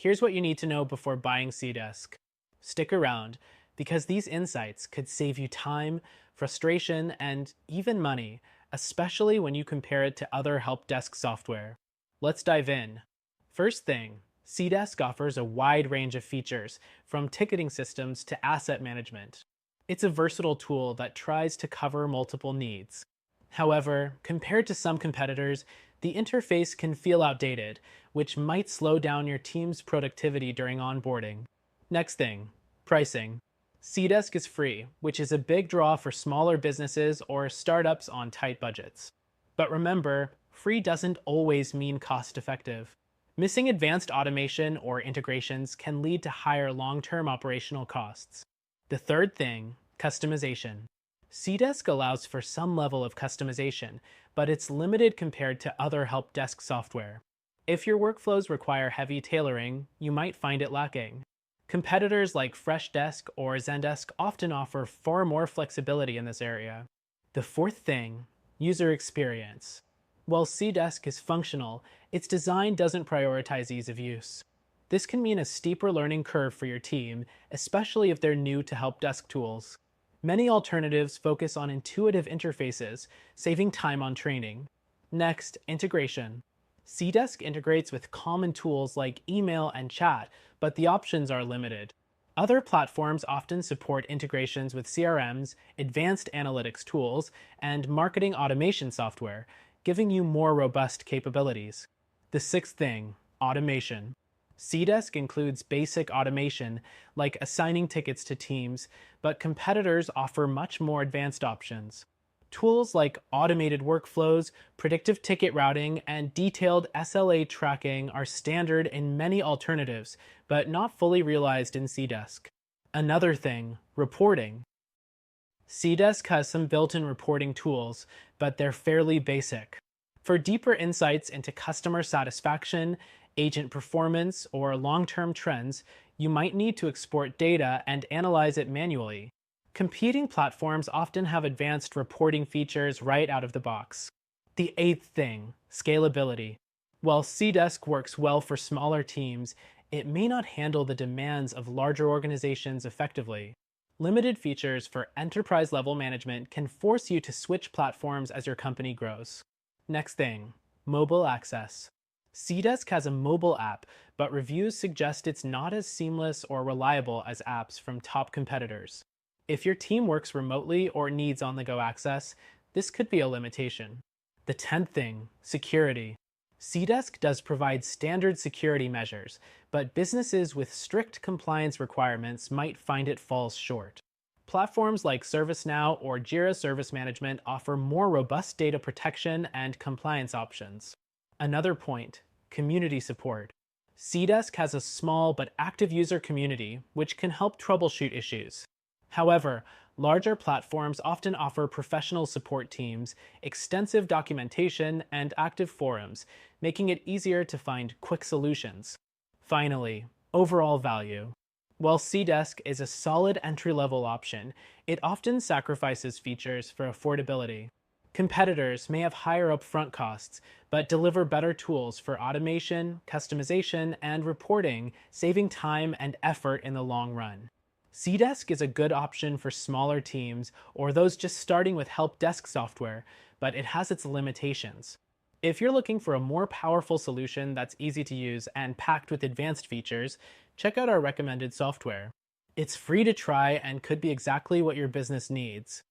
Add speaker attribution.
Speaker 1: Here's what you need to know before buying Cdesk. Stick around, because these insights could save you time, frustration, and even money, especially when you compare it to other help desk software. Let's dive in. First thing, Cdesk offers a wide range of features, from ticketing systems to asset management. It's a versatile tool that tries to cover multiple needs. However, compared to some competitors, the interface can feel outdated, which might slow down your team's productivity during onboarding. Next thing, pricing. Cdesk is free, which is a big draw for smaller businesses or startups on tight budgets. But remember, free doesn't always mean cost effective. Missing advanced automation or integrations can lead to higher long-term operational costs. The third thing, customization. Cdesk allows for some level of customization, but it's limited compared to other help desk software. If your workflows require heavy tailoring, you might find it lacking. Competitors like Freshdesk or Zendesk often offer far more flexibility in this area. The fourth thing, user experience. While Cdesk is functional, its design doesn't prioritize ease of use. This can mean a steeper learning curve for your team, especially if they're new to help desk tools. Many alternatives focus on intuitive interfaces, saving time on training. Next, integration. Cdesk integrates with common tools like email and chat, but the options are limited. Other platforms often support integrations with CRMs, advanced analytics tools, and marketing automation software, giving you more robust capabilities. The sixth thing, automation. Cdesk includes basic automation, like assigning tickets to teams, but competitors offer much more advanced options. Tools like automated workflows, predictive ticket routing, and detailed SLA tracking are standard in many alternatives, but not fully realized in Cdesk. Another thing, reporting. Cdesk has some built-in reporting tools, but they're fairly basic. For deeper insights into customer satisfaction, agent performance, or long-term trends, you might need to export data and analyze it manually. Competing platforms often have advanced reporting features right out of the box. The eighth thing, scalability. While Cdesk works well for smaller teams, it may not handle the demands of larger organizations effectively. Limited features for enterprise-level management can force you to switch platforms as your company grows. Next thing, mobile access. Cdesk has a mobile app, but reviews suggest it's not as seamless or reliable as apps from top competitors. If your team works remotely or needs on-the-go access, this could be a limitation. The 10th thing, security. Cdesk does provide standard security measures, but businesses with strict compliance requirements might find it falls short. Platforms like ServiceNow or Jira Service Management offer more robust data protection and compliance options. Another point, community support. Cdesk has a small but active user community, which can help troubleshoot issues. However, larger platforms often offer professional support teams, extensive documentation, and active forums, making it easier to find quick solutions. Finally, overall value. While Cdesk is a solid entry-level option, it often sacrifices features for affordability. Competitors may have higher upfront costs, but deliver better tools for automation, customization, and reporting, saving time and effort in the long run. Cdesk is a good option for smaller teams or those just starting with help desk software, but it has its limitations. If you're looking for a more powerful solution that's easy to use and packed with advanced features, check out our recommended software. It's free to try and could be exactly what your business needs.